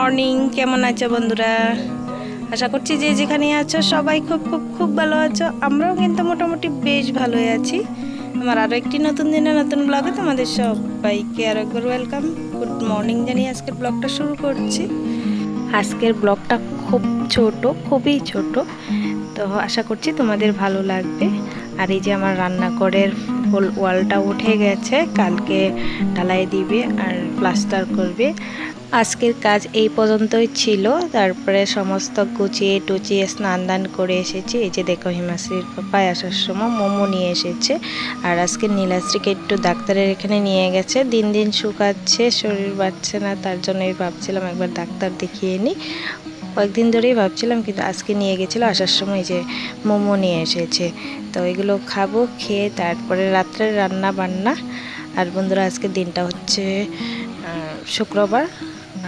Morning. কেমন আছো বন্ধুরা? আশা করছি যে যেখানে আছো সবাই খুব খুব খুব ভালো আছো। আমরাও কিন্তু মোটামুটি বেশ ভালোই আছি। আমার আরও একটি নতুন দিনে নতুন ব্লগে তোমাদের সবাইকে আরও একবার ওয়েলকাম, গুড মর্নিং জানিয়ে আজকের ব্লগটা শুরু করছি। আজকের ব্লগটা খুব ছোট, খুবই ছোট, তো আশা করছি তোমাদের ভালো লাগবে। আর এই যে আমার রান্নাঘরের ফুল ওয়ালটা উঠে গেছে, কালকে ঢালাই দিবে আর প্লাস্টার করবে। আজকের কাজ এই পর্যন্তই ছিল। তারপরে সমস্ত গুছিয়ে টুচিয়ে স্নান দান করে এসেছি। এই যে দেখো হিমাশ্রীর পাপায় আসার সময় মোমো নিয়ে এসেছে। আর আজকে নীলাশ্রীকে একটু ডাক্তারের এখানে নিয়ে গেছে, দিন দিন শুকাচ্ছে, শরীর বাড়ছে না, তার জন্যই ভাবছিলাম একবার ডাক্তার দেখিয়ে নিই। কয়েকদিন ধরেই ভাবছিলাম, কিন্তু আজকে নিয়ে গেছিলো, আসার সময় যে মোমো নিয়ে এসেছে। তো এগুলো খাবো, খেয়ে তারপরে রাত্রে রান্না বান্না। আর বন্ধুরা আজকে দিনটা হচ্ছে শুক্রবার,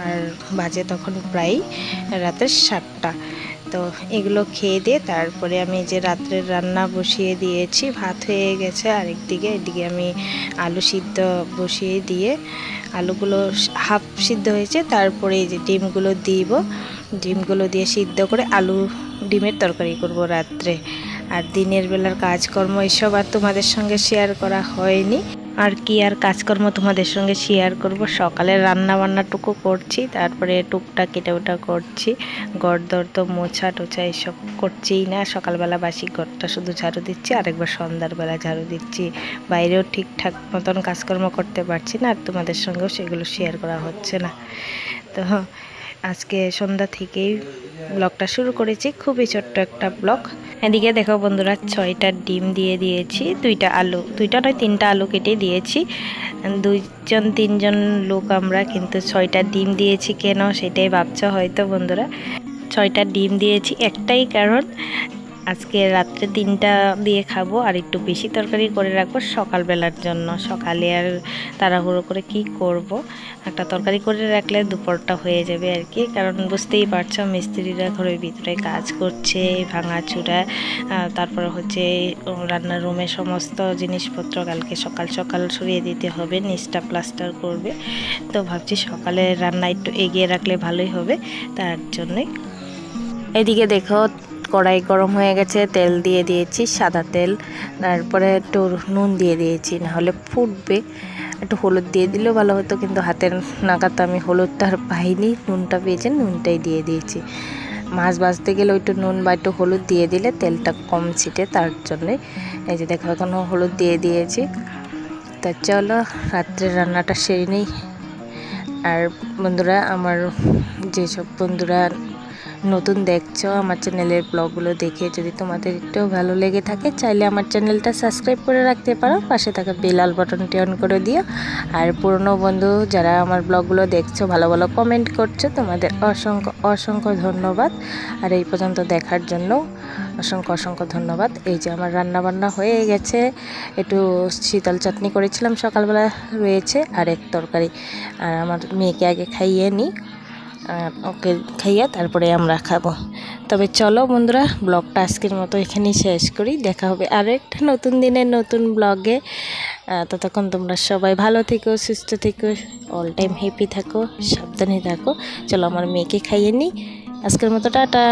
আর বাজে তখন প্রায় রাতের 7টা। তো এগুলো খেয়ে দিয়ে তারপরে আমি যে রাত্রের রান্না বসিয়ে দিয়েছি, ভাত হয়ে গেছে আরেকদিকে। এদিকে আমি আলু সিদ্ধ বসিয়ে দিয়ে, আলুগুলো হাফ সিদ্ধ হয়েছে, তারপরে এই যে ডিমগুলো দিয়ে সিদ্ধ করে আলু ডিমের তরকারি করব রাত্রে। আর দিনের বেলার কাজকর্ম এসব আর তোমাদের সঙ্গে শেয়ার করা হয়নি। আর কি আর কাজকর্ম তোমাদের সঙ্গে শেয়ার করব, সকালের রান্না বান্নাটুকু করছি, তারপরে টুকটাক এটা ওটা করছি। ঘরদর তো মোছা টোছা এসব করছিই না, সকালবেলা বাসি ঘরটা শুধু ঝাড়ু দিচ্ছি, আরেকবার সন্ধ্যার বেলা ঝাড়ু দিচ্ছি। বাইরেও ঠিকঠাক মতন কাজকর্ম করতে পারছি না, আর তোমাদের সঙ্গেও সেগুলো শেয়ার করা হচ্ছে না। তো আজকে সন্ধ্যা থেকেই ব্লগটা শুরু করেছি, খুবই ছোট্ট একটা ব্লগ। এদিকে দেখো বন্ধুরা, 6টা ডিম দিয়ে দিয়েছি, 2টা নয় 3টা আলু কেটে দিয়েছি। 2-3জন লোক আমরা, কিন্তু 6টা ডিম দিয়েছি কেন সেটাই ভাবছো হয়তো বন্ধুরা। 6টা ডিম দিয়েছি একটাই কারণ, আজকে রাত্রে 3টা দিয়ে খাবো, আর একটু বেশি তরকারি করে রাখবো সকালবেলার জন্য। সকালে আর তাড়াহুড়ো করে কি করব, একটা তরকারি করে রাখলে দুপুরটা হয়ে যাবে আর কি। কারণ বুঝতেই পারছো, মিস্ত্রিরা ঘরের ভিতরে কাজ করছে, ভাঙাচুরা, তারপরে হচ্ছে রান্নার রুমে সমস্ত জিনিসপত্র কালকে সকাল সকাল সরিয়ে দিতে হবে, নিচটা প্লাস্টার করবে। তো ভাবছি সকালে রান্না একটু এগিয়ে রাখলে ভালোই হবে, তার জন্যই। এদিকে দেখো কড়াই গরম হয়ে গেছে, তেল দিয়ে দিয়েছি, সাদা তেল। তারপরে একটু নুন দিয়ে দিয়েছি, নাহলে ফুটবে। একটু হলুদ দিয়ে দিলেও ভালো হতো, কিন্তু হাতের নাগাদ আমি হলুদটা আর পাইনি, নুনটা পেয়েছি, নুনটাই দিয়ে দিয়েছি। মাছ ভাজতে গেলে একটু নুন বা একটু হলুদ দিয়ে দিলে তেলটা কম ছিটে, তার জন্যে। এই যে দেখো এখনও হলুদ দিয়ে দিয়েছি। তা চলো রাত্রের রান্নাটা সেরে নিই। আর বন্ধুরা, আমার যেসব বন্ধুরা নতুন দেখছো আমার চ্যানেলের ব্লগগুলো দেখে যদি তোমাদের একটু ভালো লেগে থাকে, চাইলে আমার চ্যানেলটা সাবস্ক্রাইব করে রাখতে পারো, পাশে থাকা বেল আল বাটনটি অন করে দিও। আর পুরনো বন্ধু যারা আমার ব্লগগুলো দেখছো, ভালো ভালো কমেন্ট করছো, তোমাদের অসংখ্য অসংখ্য ধন্যবাদ। আর এই পর্যন্ত দেখার জন্য অসংখ্য অসংখ্য ধন্যবাদ। এই যে আমার রান্না বান্না হয়ে গেছে, একটু শীতল চাটনি করেছিলাম সকালবেলা রয়েছে, আর এক তরকারি। আর আমার মেয়েকে আগে খাইয়ে নিই, ওকে খাইয়া তারপরে আমরা খাবো। তবে চলো বন্ধুরা, ব্লগটা আজকের মতো এখানেই শেষ করি। দেখা হবে আরও একটা নতুন দিনের নতুন ব্লগে। ততক্ষণ তোমরা সবাই ভালো থেকো, সুস্থ থেকো, অল টাইম হ্যাপি থাকো, সাবধানে থাকো। চলো আমার মেয়েকে খাইয়ে নিই। আজকের মতো টাটা।